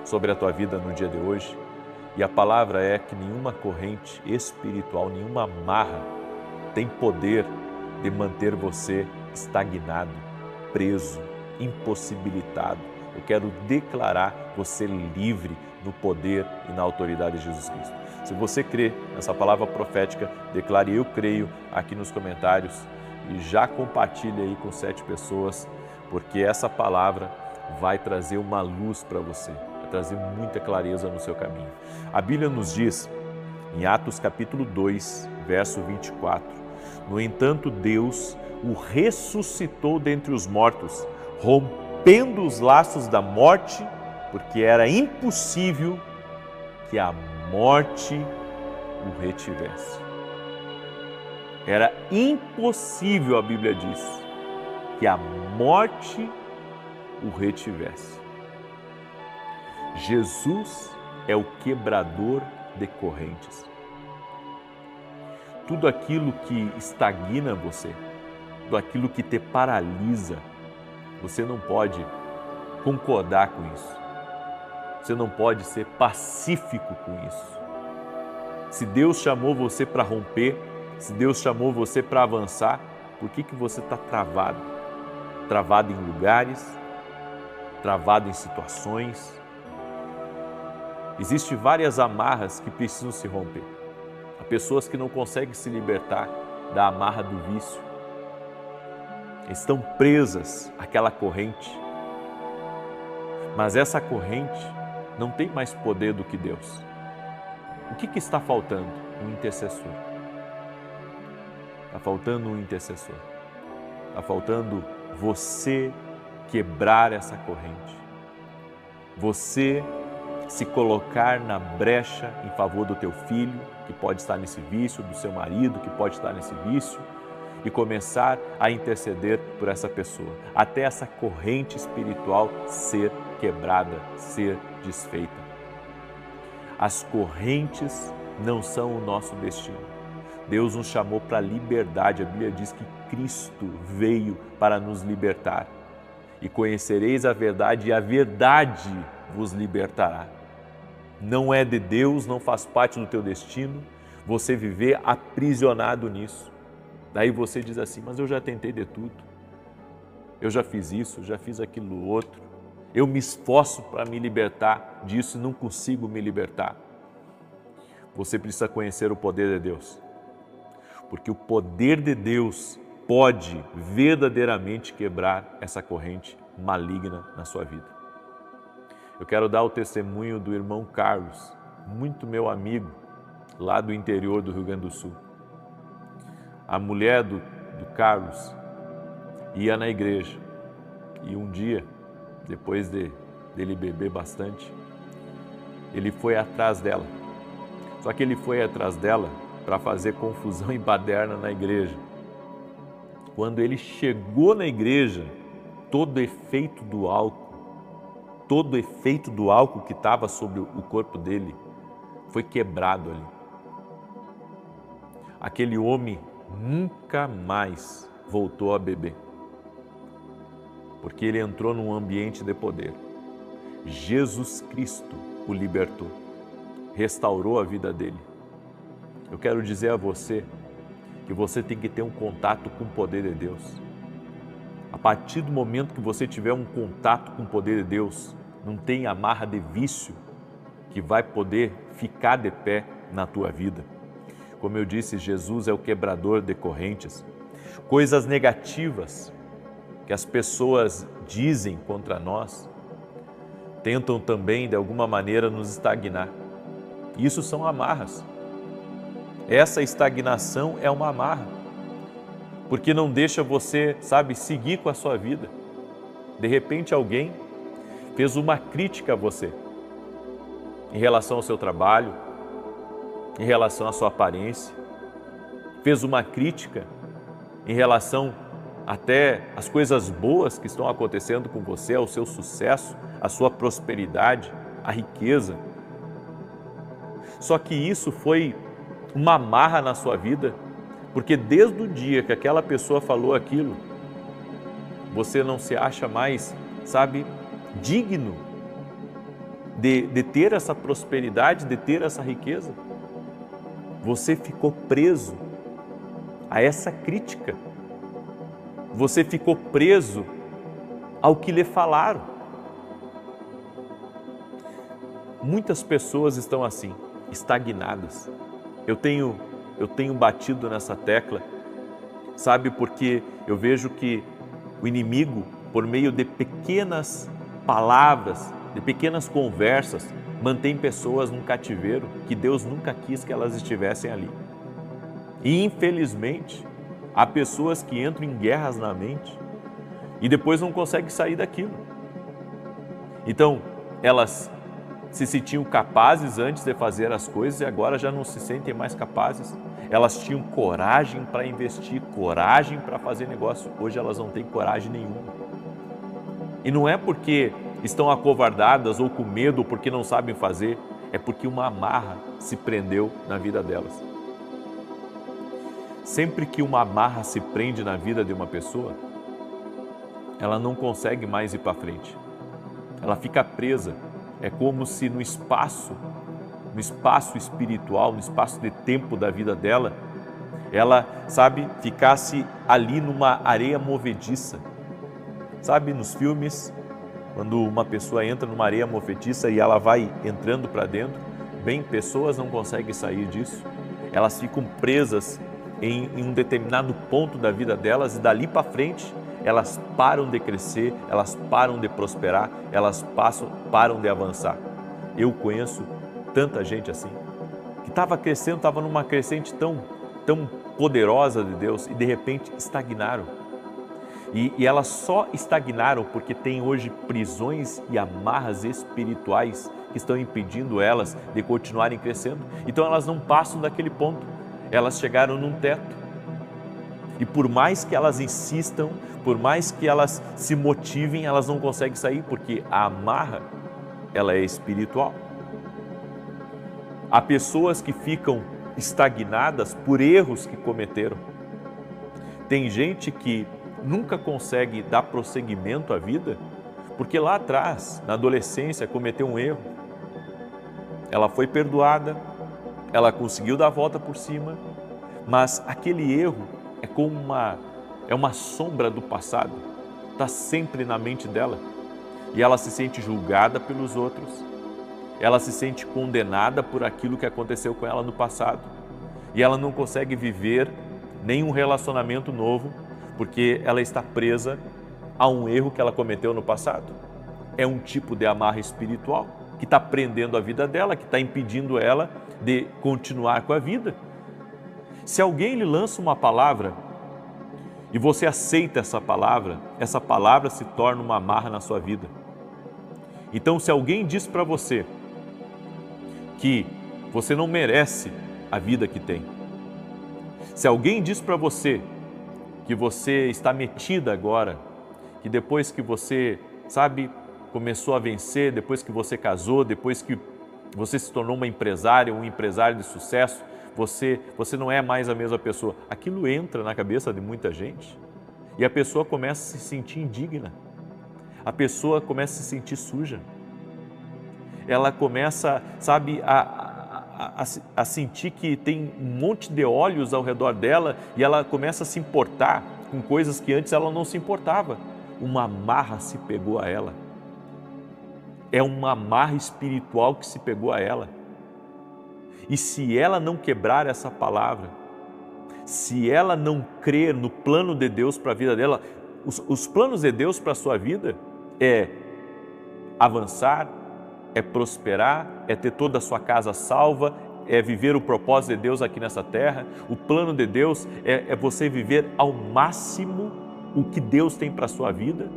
sobre a tua vida no dia de hoje. E a palavra é que nenhuma corrente espiritual, nenhuma amarra tem poder de manter você estagnado, preso, impossibilitado. Eu quero declarar você livre no poder e na autoridade de Jesus Cristo. Se você crê nessa palavra profética, declare eu creio aqui nos comentários e já compartilhe aí com 7 pessoas, porque essa palavra vai trazer uma luz para você, vai trazer muita clareza no seu caminho. A Bíblia nos diz, em Atos capítulo 2, verso 24, no entanto, Deus o ressuscitou dentre os mortos, rompendo os laços da morte, porque era impossível que a morte o retivesse. Era impossível, a Bíblia diz, que a morte o retivesse. Jesus é o quebrador de correntes. Tudo aquilo que estagna você, tudo aquilo que te paralisa, você não pode concordar com isso. Você não pode ser pacífico com isso. Se Deus chamou você para romper, se Deus chamou você para avançar, por que você está travado? Travado em lugares, travado em situações. Existem várias amarras que precisam se romper. Há pessoas que não conseguem se libertar da amarra do vício. Estão presas àquela corrente. Mas essa corrente não tem mais poder do que Deus. O que está faltando? Um intercessor. Está faltando um intercessor. Está faltando você quebrar essa corrente. Você se colocar na brecha em favor do teu filho, que pode estar nesse vício, do seu marido, que pode estar nesse vício, e começar a interceder por essa pessoa, até essa corrente espiritual ser quebrada, ser desfeita. As correntes não são o nosso destino. Deus nos chamou para a liberdade. A Bíblia diz que Cristo veio para nos libertar. E conhecereis a verdade, e a verdade vos libertará. Não é de Deus, não faz parte do teu destino você viver aprisionado nisso. Daí você diz assim, mas eu já tentei de tudo. Eu já fiz isso, já fiz aquilo outro. Eu me esforço para me libertar disso e não consigo me libertar. Você precisa conhecer o poder de Deus. Porque o poder de Deus pode verdadeiramente quebrar essa corrente maligna na sua vida. Eu quero dar o testemunho do irmão Carlos, muito meu amigo, lá do interior do Rio Grande do Sul. A mulher do Carlos ia na igreja e um dia, depois dele beber bastante, ele foi atrás dela. Só que ele foi atrás dela para fazer confusão e baderna na igreja. Quando ele chegou na igreja, todo o efeito do álcool que estava sobre o corpo dele foi quebrado ali. Aquele homem nunca mais voltou a beber, porque ele entrou num ambiente de poder. Jesus Cristo o libertou, restaurou a vida dele. Eu quero dizer a você que você tem que ter um contato com o poder de Deus. A partir do momento que você tiver um contato com o poder de Deus, não tem amarra de vício que vai poder ficar de pé na tua vida. Como eu disse, Jesus é o quebrador de correntes. Coisas negativas que as pessoas dizem contra nós, tentam também, de alguma maneira, nos estagnar. Isso são amarras. Essa estagnação é uma amarra, porque não deixa você, seguir com a sua vida. De repente alguém fez uma crítica a você, em relação ao seu trabalho, em relação à sua aparência, fez uma crítica em relação até às coisas boas que estão acontecendo com você, ao seu sucesso, à sua prosperidade, à riqueza. Só que isso foi uma amarra na sua vida, porque desde o dia que aquela pessoa falou aquilo, você não se acha mais, digno de ter essa prosperidade, de ter essa riqueza. Você ficou preso a essa crítica. Você ficou preso ao que lhe falaram. Muitas pessoas estão assim, estagnadas. Eu tenho batido nessa tecla, porque eu vejo que o inimigo, por meio de pequenas palavras, de pequenas conversas, mantém pessoas num cativeiro que Deus nunca quis que elas estivessem ali. E infelizmente, há pessoas que entram em guerras na mente e depois não conseguem sair daquilo. Então, elas se sentiam capazes antes de fazer as coisas e agora já não se sentem mais capazes. Elas tinham coragem para investir, coragem para fazer negócio. Hoje elas não têm coragem nenhuma. E não é porque estão acovardadas ou com medo ou porque não sabem fazer, é porque uma amarra se prendeu na vida delas. Sempre que uma amarra se prende na vida de uma pessoa, ela não consegue mais ir para frente. Ela fica presa. É como se no espaço espiritual, no espaço de tempo da vida dela, ela, ficasse ali numa areia movediça. Nos filmes, quando uma pessoa entra numa areia movediça e ela vai entrando para dentro, pessoas não conseguem sair disso. Elas ficam presas em um determinado ponto da vida delas e dali para frente elas param de crescer, elas param de prosperar, elas param de avançar. Eu conheço tanta gente assim, que estava crescendo, estava numa crescente tão poderosa de Deus e de repente estagnaram. E elas só estagnaram porque tem hoje prisões e amarras espirituais que estão impedindo elas de continuarem crescendo. Então elas não passam daquele ponto, elas chegaram num teto. E por mais que elas insistam, por mais que elas se motivem, elas não conseguem sair, porque a amarra, ela é espiritual. Há pessoas que ficam estagnadas por erros que cometeram. Tem gente que nunca consegue dar prosseguimento à vida porque lá atrás, na adolescência, cometeu um erro. Ela foi perdoada, ela conseguiu dar a volta por cima, mas aquele erro é como uma sombra do passado, está sempre na mente dela e ela se sente julgada pelos outros, ela se sente condenada por aquilo que aconteceu com ela no passado e ela não consegue viver nenhum relacionamento novo porque ela está presa a um erro que ela cometeu no passado. É um tipo de amarra espiritual que está prendendo a vida dela, que está impedindo ela de continuar com a vida. Se alguém lhe lança uma palavra e você aceita essa palavra se torna uma amarra na sua vida. Então, se alguém diz para você que você não merece a vida que tem, se alguém diz para você que você está metida agora, que depois que você, começou a vencer, depois que você casou, depois que você se tornou uma empresária, um empresário de sucesso, você não é mais a mesma pessoa. Aquilo entra na cabeça de muita gente e a pessoa começa a se sentir indigna, a pessoa começa a se sentir suja, ela começa, a sentir que tem um monte de olhos ao redor dela e ela começa a se importar com coisas que antes ela não se importava. Uma amarra se pegou a ela. É uma amarra espiritual que se pegou a ela. E se ela não quebrar essa palavra, se ela não crer no plano de Deus para a vida dela, os planos de Deus para a sua vida é avançar, é prosperar, é ter toda a sua casa salva, é viver o propósito de Deus aqui nessa terra. O plano de Deus é você viver ao máximo o que Deus tem para a sua vida.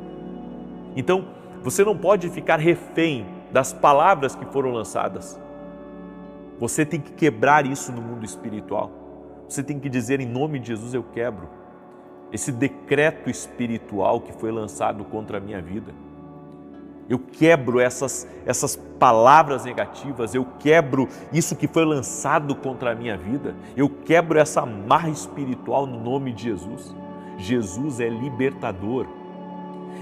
Então, você não pode ficar refém das palavras que foram lançadas. Você tem que quebrar isso no mundo espiritual. Você tem que dizer, em nome de Jesus, eu quebro esse decreto espiritual que foi lançado contra a minha vida. Eu quebro essas palavras negativas, eu quebro isso que foi lançado contra a minha vida, eu quebro essa amarra espiritual no nome de Jesus. Jesus é libertador,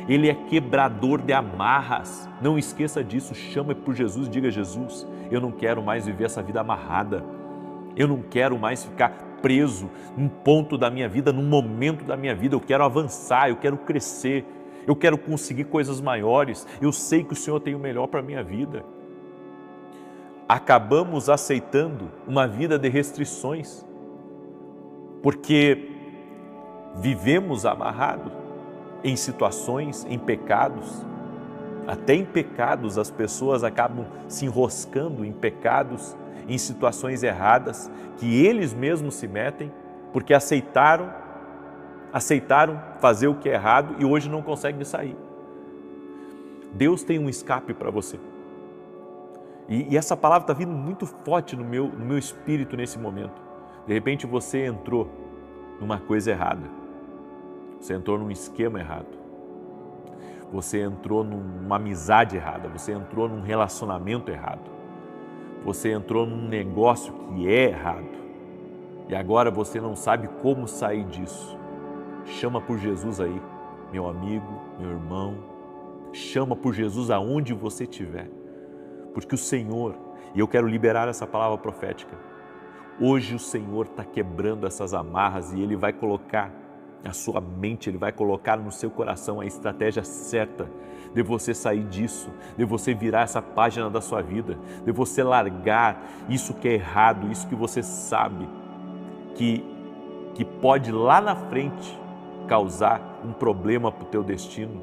Ele é quebrador de amarras. Não esqueça disso, chama por Jesus, diga: Jesus, eu não quero mais viver essa vida amarrada, eu não quero mais ficar preso num ponto da minha vida, num momento da minha vida, eu quero avançar, eu quero crescer, eu quero conseguir coisas maiores, eu sei que o Senhor tem o melhor para a minha vida. Acabamos aceitando uma vida de restrições, porque vivemos amarrados em situações, em pecados. Até em pecados as pessoas acabam se enroscando em pecados, em situações erradas, que eles mesmos se metem, porque aceitaram fazer o que é errado e hoje não conseguem sair. Deus tem um escape para você. E essa palavra está vindo muito forte no meu espírito nesse momento. De repente você entrou numa coisa errada. Você entrou num esquema errado. Você entrou numa amizade errada. Você entrou num relacionamento errado. Você entrou num negócio que é errado. E agora você não sabe como sair disso. Chama por Jesus aí, meu amigo, meu irmão. Chama por Jesus aonde você estiver. Porque o Senhor, e eu quero liberar essa palavra profética, hoje o Senhor está quebrando essas amarras e Ele vai colocar na sua mente, Ele vai colocar no seu coração a estratégia certa de você sair disso, de você virar essa página da sua vida, de você largar isso que é errado, isso que você sabe que pode lá na frente causar um problema para o teu destino.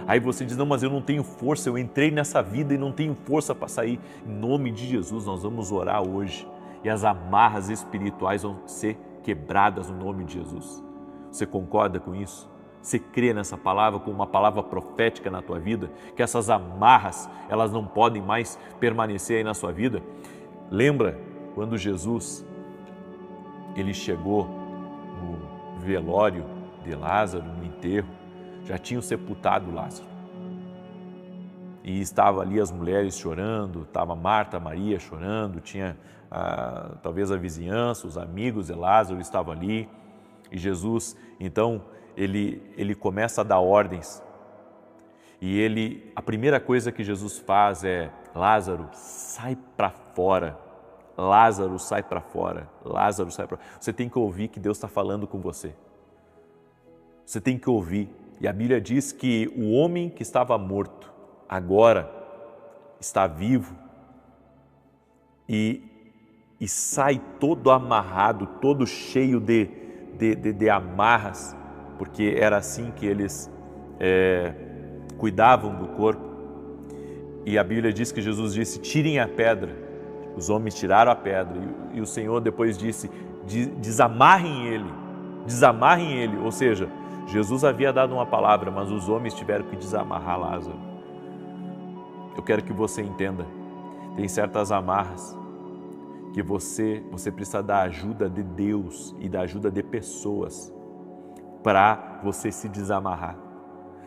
Aí você diz: não, mas eu não tenho força, eu entrei nessa vida e não tenho força para sair. Em nome de Jesus, nós vamos orar hoje e as amarras espirituais vão ser quebradas no nome de Jesus. Você concorda com isso? Você crê nessa palavra como uma palavra profética na tua vida? Que essas amarras, elas não podem mais permanecer aí na sua vida? Lembra quando Jesus, Ele chegou no velório de Lázaro, no enterro, já tinham sepultado Lázaro. E estavam ali as mulheres chorando, estava Marta, Maria chorando, tinha talvez a vizinhança, os amigos de Lázaro estavam ali. E Jesus, então, ele começa a dar ordens. E a primeira coisa que Jesus faz é: Lázaro, sai para fora. Lázaro, sai para fora. Lázaro, sai para fora. Você tem que ouvir que Deus está falando com você. Você tem que ouvir. E a Bíblia diz que o homem que estava morto agora está vivo e sai todo amarrado, todo cheio de amarras, porque era assim que eles cuidavam do corpo. E a Bíblia diz que Jesus disse: tirem a pedra. Os homens tiraram a pedra e o Senhor depois disse: desamarrem ele. Ou seja, Jesus havia dado uma palavra, mas os homens tiveram que desamarrar Lázaro. Eu quero que você entenda, tem certas amarras que você precisa da ajuda de Deus e da ajuda de pessoas para você se desamarrar.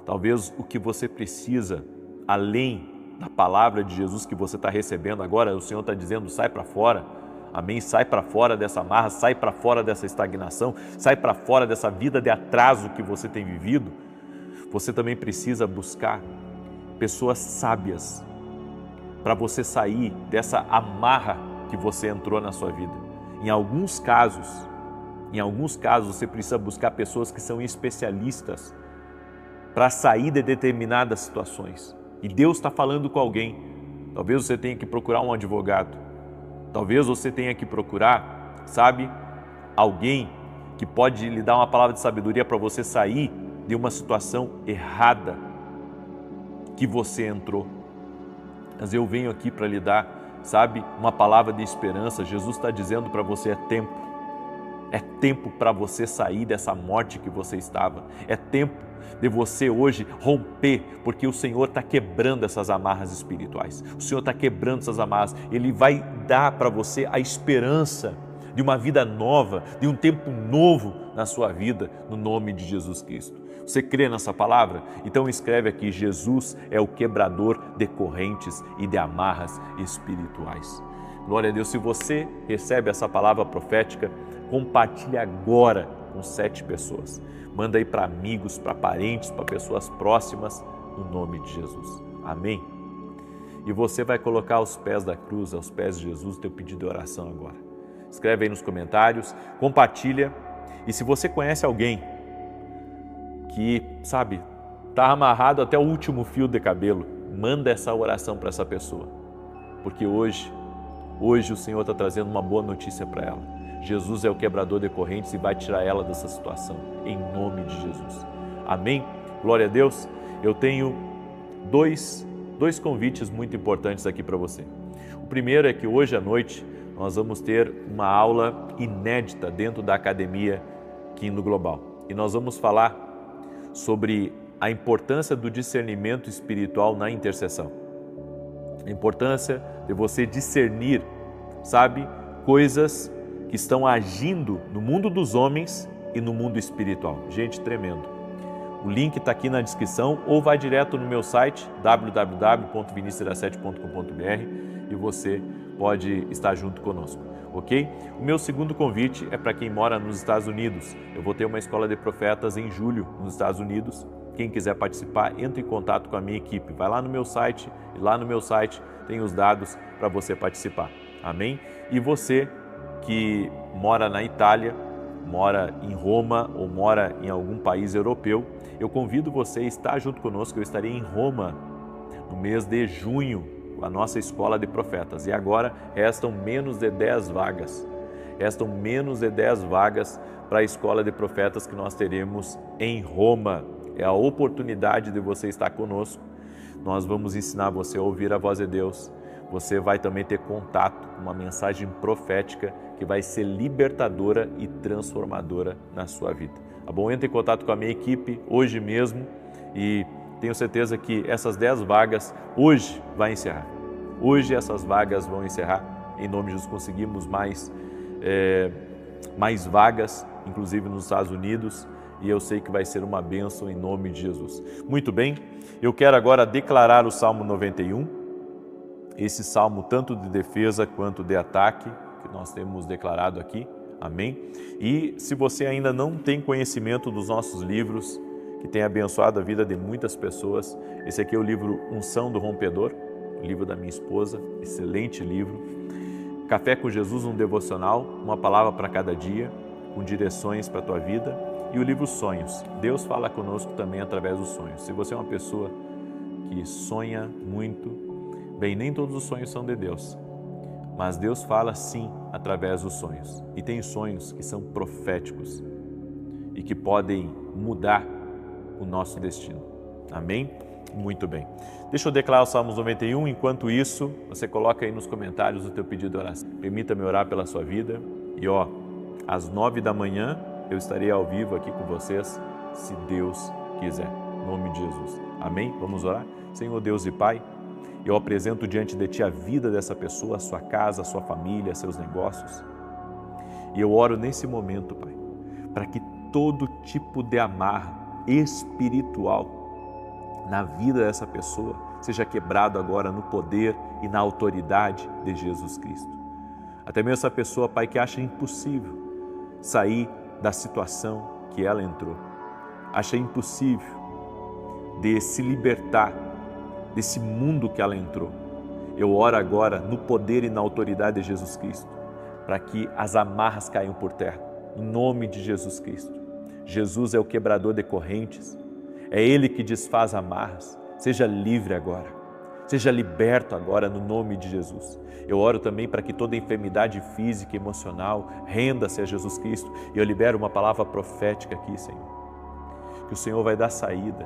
Talvez o que você precisa, além da palavra de Jesus que você está recebendo agora, o Senhor está dizendo: sai para fora, amém? Sai para fora dessa amarra, sai para fora dessa estagnação, sai para fora dessa vida de atraso que você tem vivido. Você também precisa buscar pessoas sábias para você sair dessa amarra que você entrou na sua vida. Em alguns casos você precisa buscar pessoas que são especialistas para sair de determinadas situações. E Deus está falando com alguém. Talvez você tenha que procurar um advogado. Talvez você tenha que procurar, alguém que pode lhe dar uma palavra de sabedoria para você sair de uma situação errada que você entrou. Mas eu venho aqui para lhe dar, uma palavra de esperança. Jesus está dizendo para você: é tempo para você sair dessa morte que você estava. É tempo de você hoje romper, porque o Senhor está quebrando essas amarras espirituais. O Senhor está quebrando essas amarras. Ele vai dar para você a esperança de uma vida nova, de um tempo novo na sua vida, no nome de Jesus Cristo. Você crê nessa palavra? Então escreve aqui: Jesus é o quebrador de correntes e de amarras espirituais. Glória a Deus. Se você recebe essa palavra profética, compartilhe agora com 7 pessoas. Manda aí para amigos, para parentes, para pessoas próximas, no nome de Jesus. Amém? E você vai colocar aos pés da cruz, aos pés de Jesus, o teu pedido de oração agora. Escreve aí nos comentários, compartilha. E se você conhece alguém que, está amarrado até o último fio de cabelo, manda essa oração para essa pessoa. Porque hoje o Senhor está trazendo uma boa notícia para ela. Jesus é o quebrador de correntes e vai tirar ela dessa situação, em nome de Jesus. Amém? Glória a Deus. Eu tenho dois convites muito importantes aqui para você. O primeiro é que hoje à noite nós vamos ter uma aula inédita dentro da Academia Quindo Global. E nós vamos falar sobre a importância do discernimento espiritual na intercessão. A importância de você discernir, coisas que estão agindo no mundo dos homens e no mundo espiritual. Gente, tremendo. O link está aqui na descrição ou vai direto no meu site www.vinicius17.com.br e você pode estar junto conosco, ok? O meu segundo convite é para quem mora nos Estados Unidos. Eu vou ter uma escola de profetas em julho nos Estados Unidos. Quem quiser participar, entre em contato com a minha equipe. Vai lá no meu site e lá no meu site tem os dados para você participar. Amém? E você que mora na Itália, mora em Roma ou mora em algum país europeu, eu convido você a estar junto conosco. Eu estarei em Roma no mês de junho com a nossa escola de profetas. E agora restam menos de 10 vagas. Restam menos de 10 vagas para a escola de profetas que nós teremos em Roma. É a oportunidade de você estar conosco. Nós vamos ensinar você a ouvir a voz de Deus. Você vai também ter contato com uma mensagem profética que vai ser libertadora e transformadora na sua vida. Tá bom? Entre em contato com a minha equipe hoje mesmo e tenho certeza que essas 10 vagas hoje vai encerrar. Hoje essas vagas vão encerrar. Em nome de Jesus, conseguimos mais vagas, inclusive nos Estados Unidos, e eu sei que vai ser uma bênção em nome de Jesus. Muito bem, eu quero agora declarar o Salmo 91, esse salmo tanto de defesa quanto de ataque, que nós temos declarado aqui. Amém? E se você ainda não tem conhecimento dos nossos livros, que tem abençoado a vida de muitas pessoas, esse aqui é o livro Unção do Rompedor, o livro da minha esposa, excelente livro. Café com Jesus, um devocional, uma palavra para cada dia, com direções para a tua vida. E o livro Sonhos. Deus fala conosco também através dos sonhos. Se você é uma pessoa que sonha muito, bem, nem todos os sonhos são de Deus, mas Deus fala sim através dos sonhos. E tem sonhos que são proféticos e que podem mudar o nosso destino. Amém? Muito bem. Deixa eu declarar o Salmos 91. Enquanto isso, você coloca aí nos comentários o teu pedido de oração. Permita-me orar pela sua vida. E às 9 da manhã eu estarei ao vivo aqui com vocês, se Deus quiser. Em nome de Jesus. Amém? Vamos orar? Senhor Deus e Pai, eu apresento diante de Ti a vida dessa pessoa, a sua casa, a sua família, seus negócios. E eu oro nesse momento, Pai, para que todo tipo de amarra espiritual na vida dessa pessoa seja quebrado agora no poder e na autoridade de Jesus Cristo. Até mesmo essa pessoa, Pai, que acha impossível sair da situação que ela entrou, acha impossível de se libertar desse mundo que ela entrou. Eu oro agora no poder e na autoridade de Jesus Cristo, para que as amarras caiam por terra, em nome de Jesus Cristo. Jesus é o quebrador de correntes, é Ele que desfaz amarras. Seja livre agora, seja liberto agora no nome de Jesus. Eu oro também para que toda enfermidade física e emocional renda-se a Jesus Cristo. E eu libero uma palavra profética aqui, Senhor, que o Senhor vai dar saída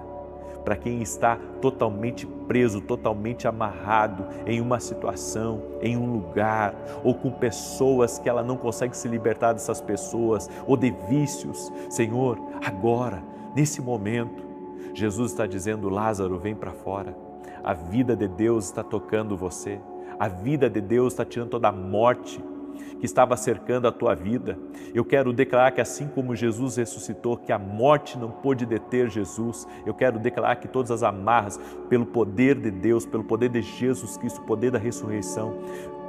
para quem está totalmente preso, totalmente amarrado em uma situação, em um lugar, ou com pessoas que ela não consegue se libertar dessas pessoas, ou de vícios. Senhor, agora, nesse momento, Jesus está dizendo: Lázaro, vem para fora. A vida de Deus está tocando você. A vida de Deus está tirando toda a morte que estava cercando a tua vida. Eu quero declarar que assim como Jesus ressuscitou, que a morte não pôde deter Jesus, eu quero declarar que todas as amarras, pelo poder de Deus, pelo poder de Jesus Cristo, o poder da ressurreição,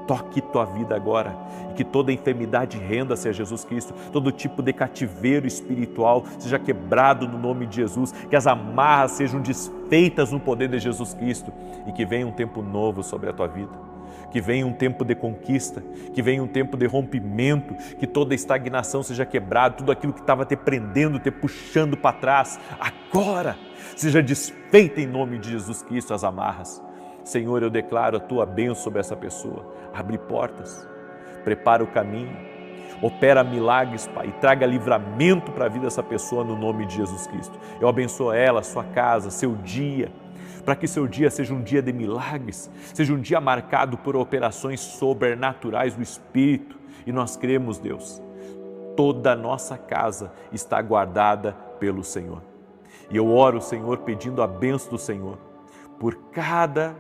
toque tua vida agora e que toda enfermidade renda-se a Jesus Cristo, todo tipo de cativeiro espiritual seja quebrado no nome de Jesus, que as amarras sejam desfeitas no poder de Jesus Cristo e que venha um tempo novo sobre a tua vida. Que venha um tempo de conquista, que venha um tempo de rompimento, que toda estagnação seja quebrada, tudo aquilo que estava te prendendo, te puxando para trás, agora seja desfeita em nome de Jesus Cristo as amarras. Senhor, eu declaro a Tua bênção sobre essa pessoa. Abre portas, prepara o caminho, opera milagres, Pai, e traga livramento para a vida dessa pessoa no nome de Jesus Cristo. Eu abençoo ela, sua casa, seu dia, para que seu dia seja um dia de milagres, seja um dia marcado por operações sobrenaturais do Espírito. E nós cremos, Deus, toda a nossa casa está guardada pelo Senhor. E eu oro, Senhor, pedindo a bênção do Senhor por cada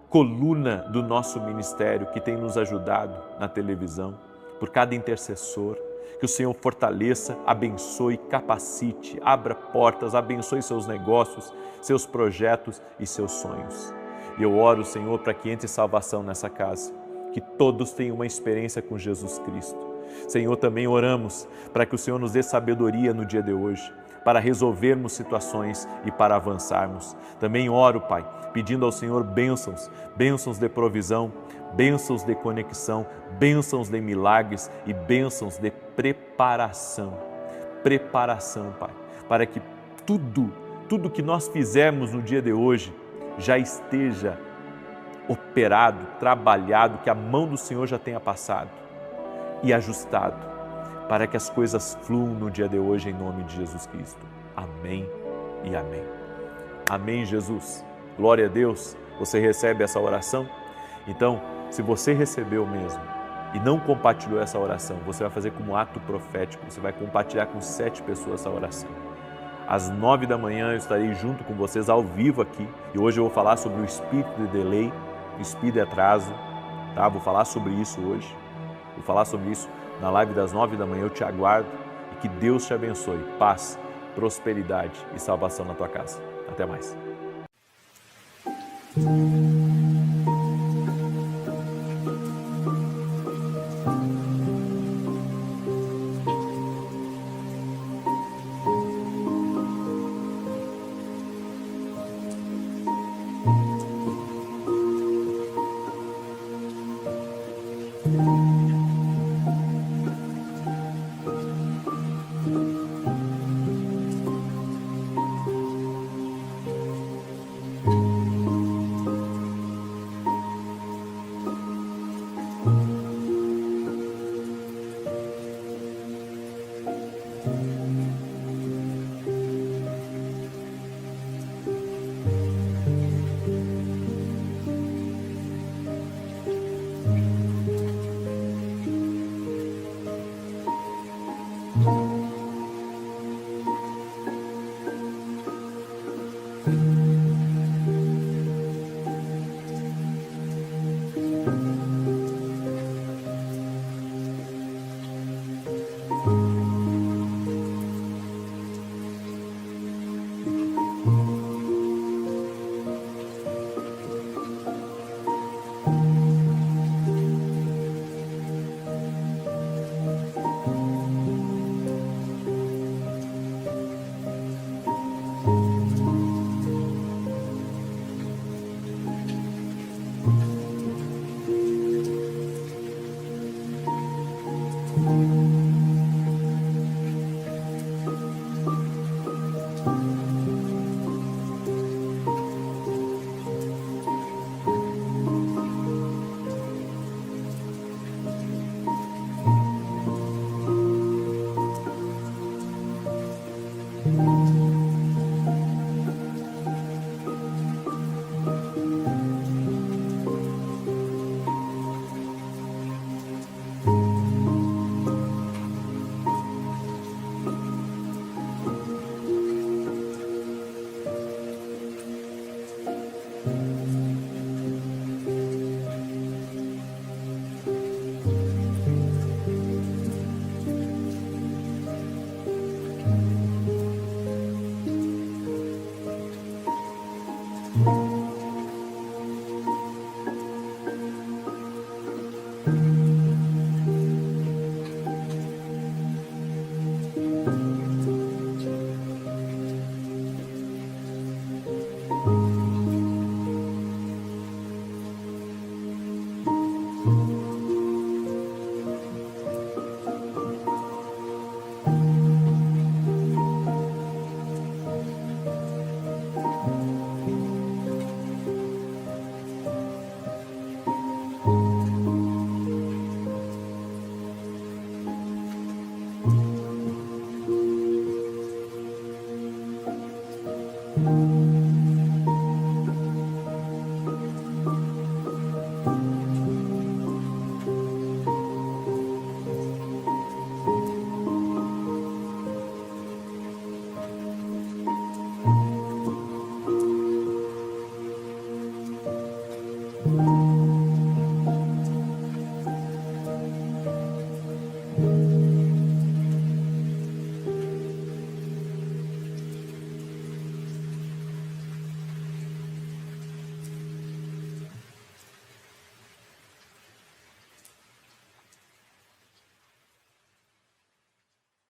coluna do nosso ministério que tem nos ajudado na televisão, por cada intercessor, que o Senhor fortaleça, abençoe, capacite, abra portas, abençoe seus negócios, seus projetos e seus sonhos. E eu oro, Senhor, para que entre salvação nessa casa, que todos tenham uma experiência com Jesus Cristo. Senhor, também oramos para que o Senhor nos dê sabedoria no dia de hoje, para resolvermos situações e para avançarmos. Também oro, Pai, pedindo ao Senhor bênçãos, bênçãos de provisão, bênçãos de conexão, bênçãos de milagres e bênçãos de preparação. Preparação, Pai, para que tudo que nós fizermos no dia de hoje já esteja operado, trabalhado, que a mão do Senhor já tenha passado e ajustado, para que as coisas fluam no dia de hoje, em nome de Jesus Cristo. Amém e amém. Amém, Jesus. Glória a Deus. Você recebe essa oração? Então, se você recebeu mesmo e não compartilhou essa oração, você vai fazer como ato profético, você vai compartilhar com 7 pessoas essa oração. Às 9 da manhã eu estarei junto com vocês ao vivo aqui e hoje eu vou falar sobre o espírito de delay, o espírito de atraso, tá? Vou falar sobre isso hoje, vou falar sobre isso na live das 9 da manhã. Eu te aguardo e que Deus te abençoe. Paz, prosperidade e salvação na tua casa. Até mais. Amém.